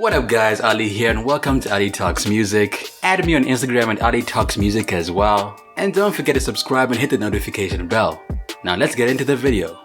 What up guys, Ali here and welcome to Ali Talks Music. Add me on Instagram at Ali Talks Music as well. And don't forget to subscribe and hit the notification bell. Now let's get into the video.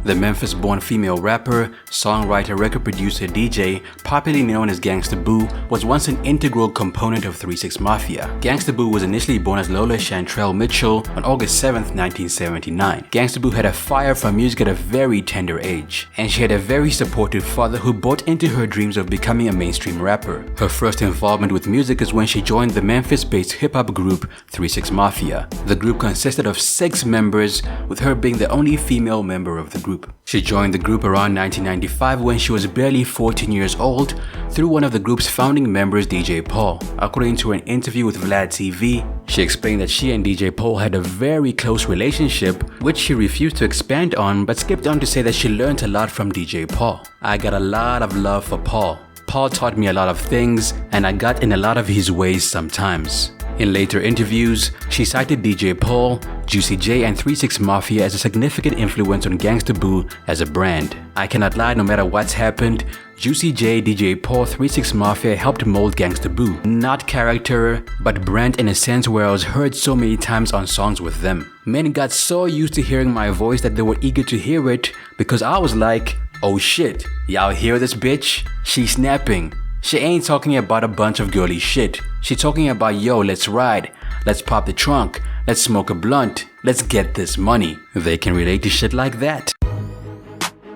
The Memphis-born female rapper, songwriter, record producer, DJ, popularly known as Gangsta Boo, was once an integral component of 3 6 Mafia. Gangsta Boo was initially born as Lola Chantrell Mitchell on August 7, 1979. Gangsta Boo had a fire for music at a very tender age, and she had a very supportive father who bought into her dreams of becoming a mainstream rapper. Her first involvement with music is when she joined the Memphis-based hip-hop group 3 6 Mafia. The group consisted of 6 members, with her being the only female member of the group. She joined the group around 1995 when she was barely 14 years old through one of the group's founding members, DJ Paul. According to an interview with Vlad TV, she explained that she and DJ Paul had a very close relationship, which she refused to expand on but skipped on to say that she learned a lot from DJ Paul. I got a lot of love for Paul. Paul taught me a lot of things and I got in a lot of his ways sometimes. In later interviews, she cited DJ Paul, Juicy J and 3 6 Mafia as a significant influence on Gangsta Boo as a brand. I cannot lie, no matter what's happened, Juicy J, DJ Paul, 3 6 Mafia helped mold Gangsta Boo. Not character, but brand in a sense where I was heard so many times on songs with them. Men got so used to hearing my voice that they were eager to hear it because I was like, oh shit, y'all hear this bitch? She's snapping. She ain't talking about a bunch of girly shit. She talking about, yo, let's ride, let's pop the trunk, let's smoke a blunt, let's get this money. They can relate to shit like that.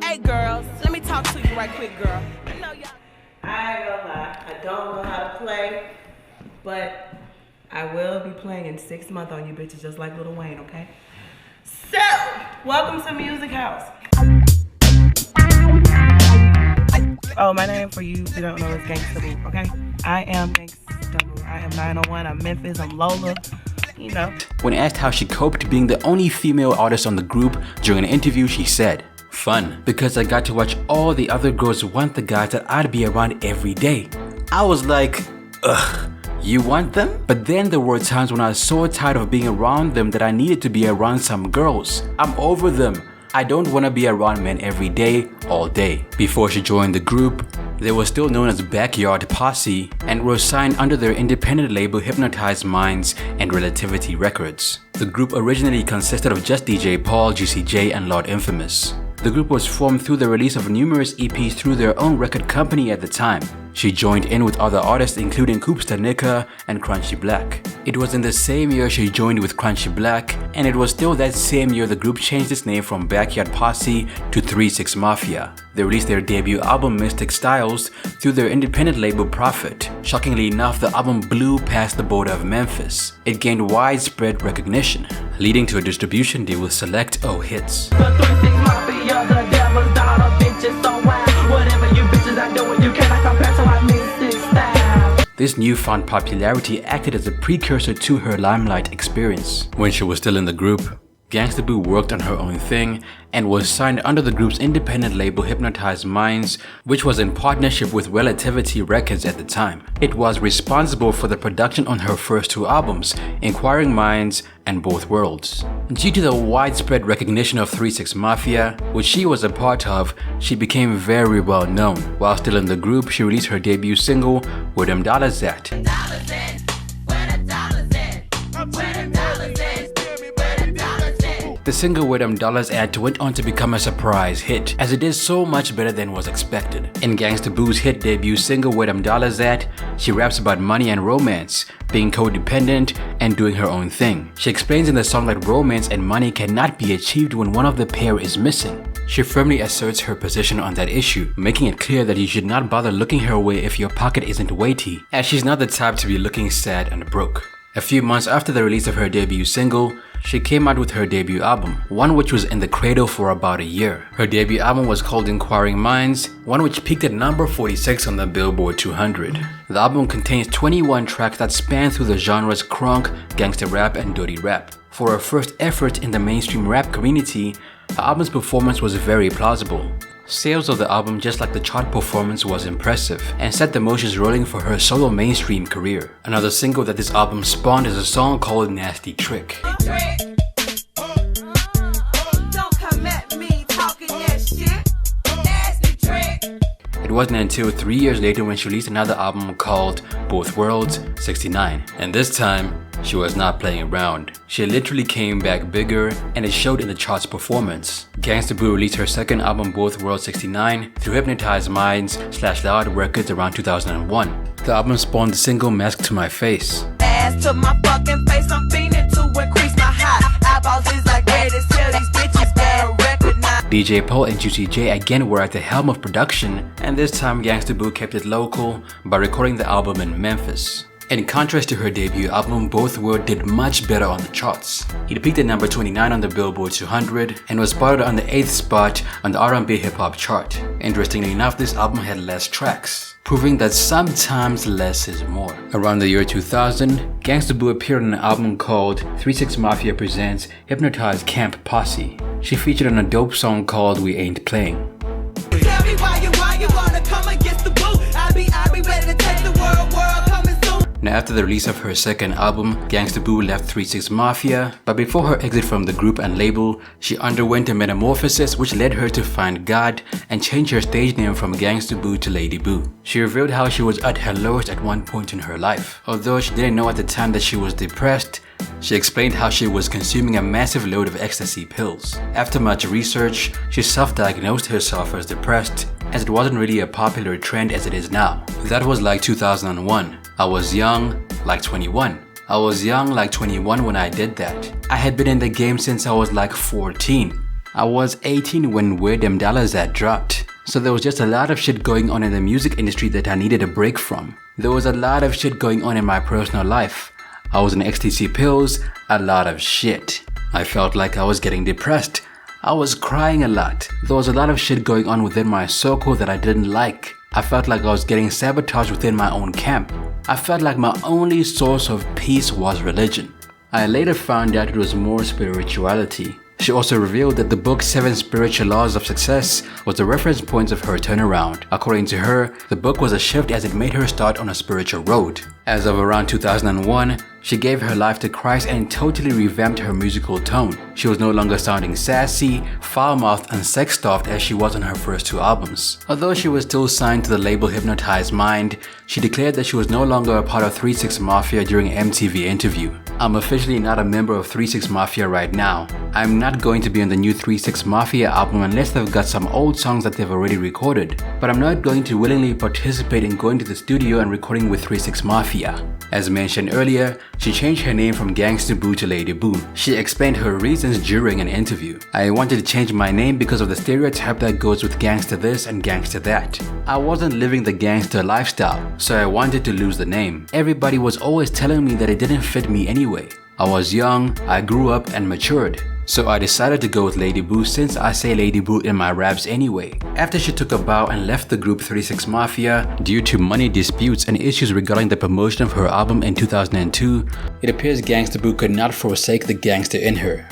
Hey girls, let me talk to you right quick, girl. I know y'all. I ain't gonna lie, I don't know how to play, but I will be playing in 6 months on you bitches just like Lil Wayne, okay? So, welcome to Music House. Oh, my name for you who don't know is Gangsta Boo, okay? I am Gangsta Boo. I am 901, I'm Memphis, I'm Lola, you know. When asked how she coped being the only female artist on the group during an interview, she said, "Fun, because I got to watch all the other girls want the guys that I'd be around every day." I was like, ugh, you want them? But then there were times when I was so tired of being around them that I needed to be around some girls. I'm over them. I don't want to be around men every day, all day. Before she joined the group, they were still known as Backyard Posse and were signed under their independent label Hypnotized Minds and Relativity Records. The group originally consisted of just DJ Paul, Juicy J, and Lord Infamous. The group was formed through the release of numerous EPs through their own record company at the time. She joined in with other artists including Koopsta Nika and Crunchy Black. It was in the same year she joined with Crunchy Black, and it was still that same year the group changed its name from Backyard Posse to 3 6 Mafia. They released their debut album Mystic Styles through their independent label Prophet. Shockingly enough, the album blew past the border of Memphis. It gained widespread recognition, leading to a distribution deal with Select O Hits. The 3 6 Mafia, the devil's daughter, bitches so wild. Whatever you bitches are doing, you cannot compare to my Mystic style. This newfound popularity acted as a precursor to her limelight experience. When she was still in the group, Gangsta Boo worked on her own thing and was signed under the group's independent label Hypnotized Minds, which was in partnership with Relativity Records at the time. It was responsible for the production on her first 2 albums, Inquiring Minds and Both Worlds. Due to the widespread recognition of 3 6 Mafia, which she was a part of, she became very well known. While still in the group, she released her debut single, Where Them Dollars At. The single Where Them Dollars At went on to become a surprise hit, as it did so much better than was expected. In Gangsta Boo's hit debut single Where Them Dollars At, she raps about money and romance, being codependent, and doing her own thing. She explains in the song that romance and money cannot be achieved when one of the pair is missing. She firmly asserts her position on that issue, making it clear that you should not bother looking her way if your pocket isn't weighty, as she's not the type to be looking sad and broke. A few months after the release of her debut single, she came out with her debut album, one which was in the cradle for about a year. Her debut album was called Inquiring Minds, one which peaked at number 46 on the Billboard 200. The album contains 21 tracks that span through the genres crunk, gangster rap, and dirty rap. For her first effort in the mainstream rap community, her album's performance was very plausible. Sales of the album, just like the chart performance, was impressive and set the motions rolling for her solo mainstream career. Another single that this album spawned is a song called Nasty Trick. Don't come at me talking that It wasn't until 3 years later when she released another album called Both Worlds 69. And this time, she was not playing around. She literally came back bigger, and it showed in the charts performance. Gangsta Boo released her second album Both Worlds 69 through Hypnotized Minds / Loud Records around 2001. The album spawned the single Mask to My Face. Ass to my fucking face, I'm fiending to increase my high. Eyeballs is like greatest, tell these bitches better recognize. DJ Paul and Juicy J again were at the helm of production, and this time Gangsta Boo kept it local by recording the album in Memphis. In contrast to her debut album, Both Worlds did much better on the charts. It peaked at number 29 on the Billboard 200 and was spotted on the 8th spot on the R&B hip-hop chart. Interestingly enough, this album had less tracks, proving that sometimes less is more. Around the year 2000, Gangsta Boo appeared on an album called 36 Mafia Presents Hypnotized Camp Posse. She featured on a dope song called We Ain't Playing. Tell me why you wanna come against the boo? I be ready to take the world coming soon. Now, after the release of her second album, Gangsta Boo left 36 Mafia, but before her exit from the group and label, she underwent a metamorphosis which led her to find God and change her stage name from Gangsta Boo to Lady Boo. She revealed how she was at her lowest at one point in her life. Although she didn't know at the time that she was depressed, she explained how she was consuming a massive load of ecstasy pills. After much research, she self-diagnosed herself as depressed, as it wasn't really a popular trend as it is now. That was like 2001. I was young, like 21. I was young, like 21 when I did that. I had been in the game since I was like 14. I was 18 when Where Them Dollars At dropped. So there was just a lot of shit going on in the music industry that I needed a break from. There was a lot of shit going on in my personal life. I was on ecstasy pills, a lot of shit. I felt like I was getting depressed. I was crying a lot. There was a lot of shit going on within my circle that I didn't like. I felt like I was getting sabotaged within my own camp. I felt like my only source of peace was religion. I later found out it was more spirituality. She also revealed that the book 7 Spiritual Laws of Success was the reference point of her turnaround. According to her, the book was a shift as it made her start on a spiritual road. As of around 2001, she gave her life to Christ and totally revamped her musical tone. She was no longer sounding sassy, foul-mouthed and sex-stuffed as she was on her first 2 albums. Although she was still signed to the label Hypnotized Mind, she declared that she was no longer a part of 36 Mafia during an MTV interview. I'm officially not a member of 36 Mafia right now. I'm not going to be on the new 36 Mafia album unless they've got some old songs that they've already recorded. But I'm not going to willingly participate in going to the studio and recording with 36 Mafia. As mentioned earlier, she changed her name from Gangsta Boo to Lady Boo. She explained her reasons during an interview. I wanted to change my name because of the stereotype that goes with gangsta this and gangsta that. I wasn't living the gangster lifestyle, so I wanted to lose the name. Everybody was always telling me that it didn't fit me anyway. I was young, I grew up and matured. So I decided to go with Lady Boo since I say Lady Boo in my raps anyway. After she took a bow and left the group 36 Mafia due to money disputes and issues regarding the promotion of her album in 2002, it appears Gangsta Boo could not forsake the gangster in her.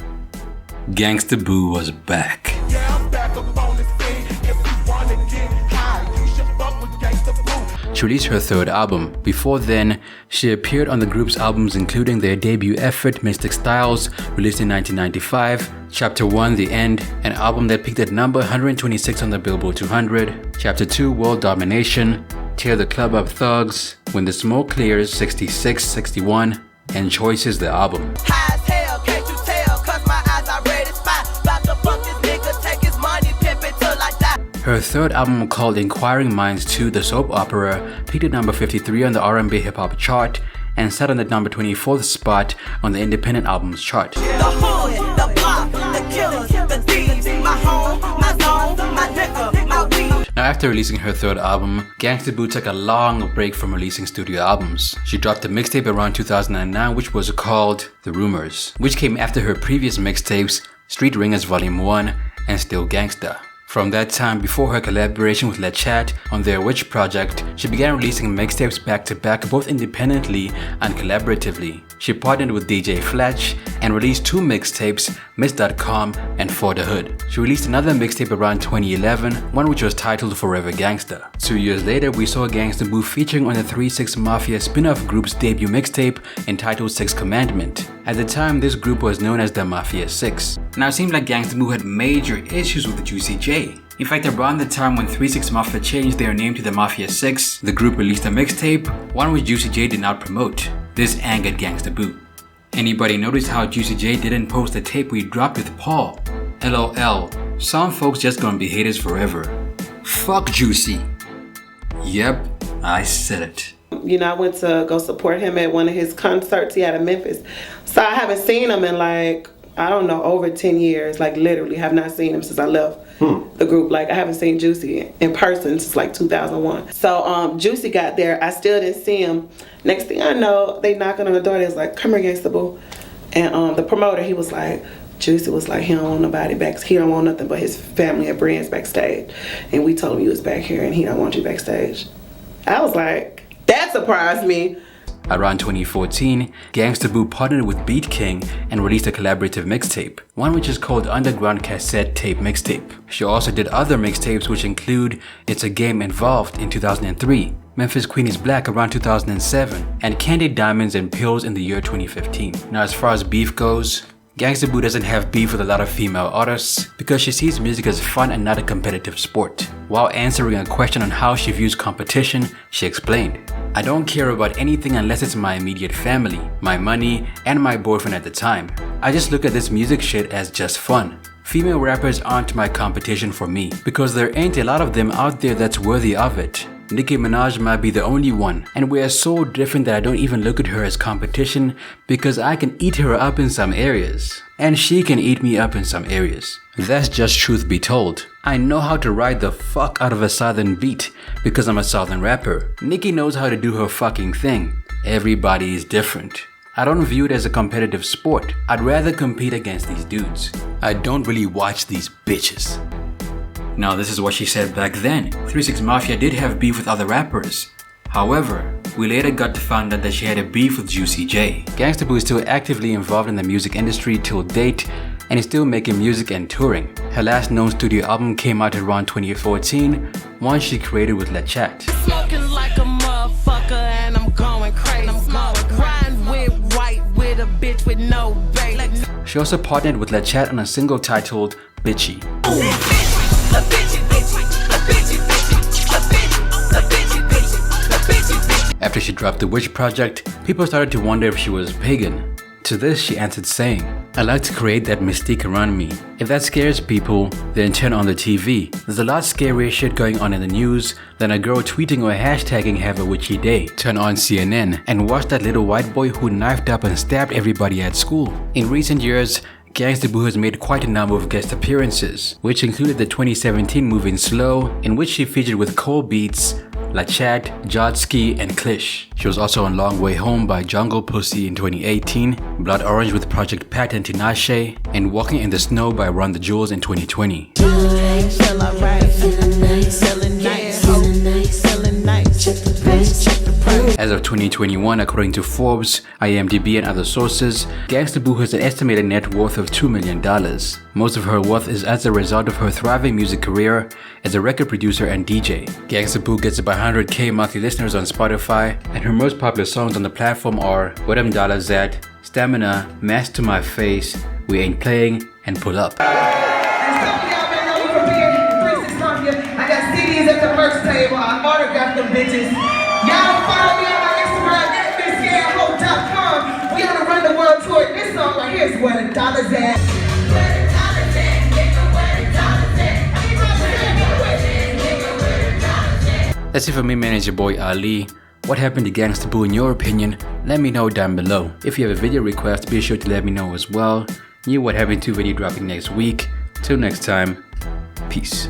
Gangsta Boo was back. Yeah, I'm back up on the scene. If you wanna get high, you should fuck with Gangsta Boo. She released her third album. Before then, she appeared on the group's albums including their debut effort Mystic Styles, released in 1995, Chapter 1 The End, an album that peaked at number 126 on the Billboard 200, Chapter 2 World Domination, Tear the Club Up Thugs, When the Smoke Clears 66, 61, and Choices the album. High as hell, can't you tell? Cause my eyes are red as fire. About to fuck this nigga, take his money, pimp it till I die. Her third album called Inquiring Minds 2 The Soap Opera peaked at number 53 on the R&B hip hop chart and sat on the number 24th spot on the independent albums chart. The hood, the block, the killers, the thieves, my home, my zone, my liquor, my weed. Now, after releasing her third album, Gangsta Boo took a long break from releasing studio albums. She dropped a mixtape around 2009 which was called The Rumors, which came after her previous mixtapes Street Ringers Volume 1 and Still Gangsta. From that time, before her collaboration with Lechat on their Witch project, she began releasing mixtapes back-to-back both independently and collaboratively. She partnered with DJ Fletch and released 2 mixtapes, Miss.com and For the Hood. She released another mixtape around 2011, one which was titled Forever Gangsta. 2 years later, we saw Gangsta Boo featuring on the 36 Mafia spin-off group's debut mixtape entitled Sixth Commandment. At the time, this group was known as the Mafia 6. Now, it seemed like Gangsta Boo had major issues with the Juicy J. In fact, around the time when 3 6 Mafia changed their name to the Mafia 6, the group released a mixtape, one which Juicy J did not promote. This angered Gangsta Boo. Anybody notice how Juicy J didn't post the tape we dropped with Paul? LOL, some folks just gonna be haters forever. Fuck Juicy. Yep, I said it. You know, I went to go support him at one of his concerts he had in Memphis. So I haven't seen him in like, I don't know, over 10 years. Like literally have not seen him since I left the group. Like I haven't seen Juicy in person since like 2001. So Juicy got there. I still didn't see him. Next thing I know, they knocking on the door. They was like, come here, Gangsta Boo. And the promoter, he was like, Juicy was like, he don't want nobody back. He don't want nothing but his family and friends backstage. And we told him he was back here and he don't want you backstage. I was like, that surprised me. Around 2014, Gangsta Boo partnered with Beat King and released a collaborative mixtape, one which is called Underground Cassette Tape Mixtape. She also did other mixtapes which include It's a Game Involved in 2003, Memphis Queen is Black around 2007, and Candy Diamonds and Pills in the year 2015. Now as far as beef goes, Gangsta Boo doesn't have beef with a lot of female artists because she sees music as fun and not a competitive sport. While answering a question on how she views competition, she explained, I don't care about anything unless it's my immediate family, my money, and my boyfriend at the time. I just look at this music shit as just fun. Female rappers aren't my competition for me because there ain't a lot of them out there that's worthy of it. Nicki Minaj might be the only one, and we are so different that I don't even look at her as competition because I can eat her up in some areas, and she can eat me up in some areas. That's just truth be told. I know how to ride the fuck out of a southern beat because I'm a southern rapper. Nicki knows how to do her fucking thing. Everybody is different. I don't view it as a competitive sport. I'd rather compete against these dudes. I don't really watch these bitches. Now this is what she said back then. 3 6 Mafia did have beef with other rappers. However, we later got to find out that she had a beef with Juicy J. Gangsta Boo is still actively involved in the music industry till date and is still making music and touring. Her last known studio album came out around 2014, one she created with La Chat. Smoking like a motherfucker and I'm going crazy. Riding with white with a bitch with no baby. She also partnered with La Chat on a single titled Bitchy. After she dropped the Witch project, people started to wonder if she was pagan. To this, she answered saying, I like to create that mystique around me. If that scares people, then turn on the TV. There's a lot scarier shit going on in the news than a girl tweeting or hashtagging have a witchy day. Turn on CNN and watch that little white boy who knifed up and stabbed everybody at school. In recent years, Gangsta Boo has made quite a number of guest appearances, which included the 2017 movie Slow, in which she featured with Cole Beats, La Chat, Jodski, and Klish. She was also on Long Way Home by Jungle Pussy in 2018, Blood Orange with Project Pat and Tinashe, and Walking in the Snow by Run the Jewels in 2020. As of 2021, according to Forbes, IMDb and other sources, Gangsta Boo has an estimated net worth of $2 million. Most of her wealth is as a result of her thriving music career as a record producer and DJ. Gangsta Boo gets about 100k monthly listeners on Spotify, and her most popular songs on the platform are Where Them Dollars At, Stamina, Mask to My Face, We Ain't Playing, and Pull Up. I got CDs at the first table. I autographed them bitches. Y'all follow me on my Instagram at MissGamHo.com. We on a Run the World tour. This song right here is Where the Dollars At. Where the dollars at, nigga, where the dollars at. That's it for me, man. It's your boy Ali. What happened to Gangsta Boo in your opinion? Let me know down below. If you have a video request, be sure to let me know as well. What happened to video dropping next week. Till next time, peace.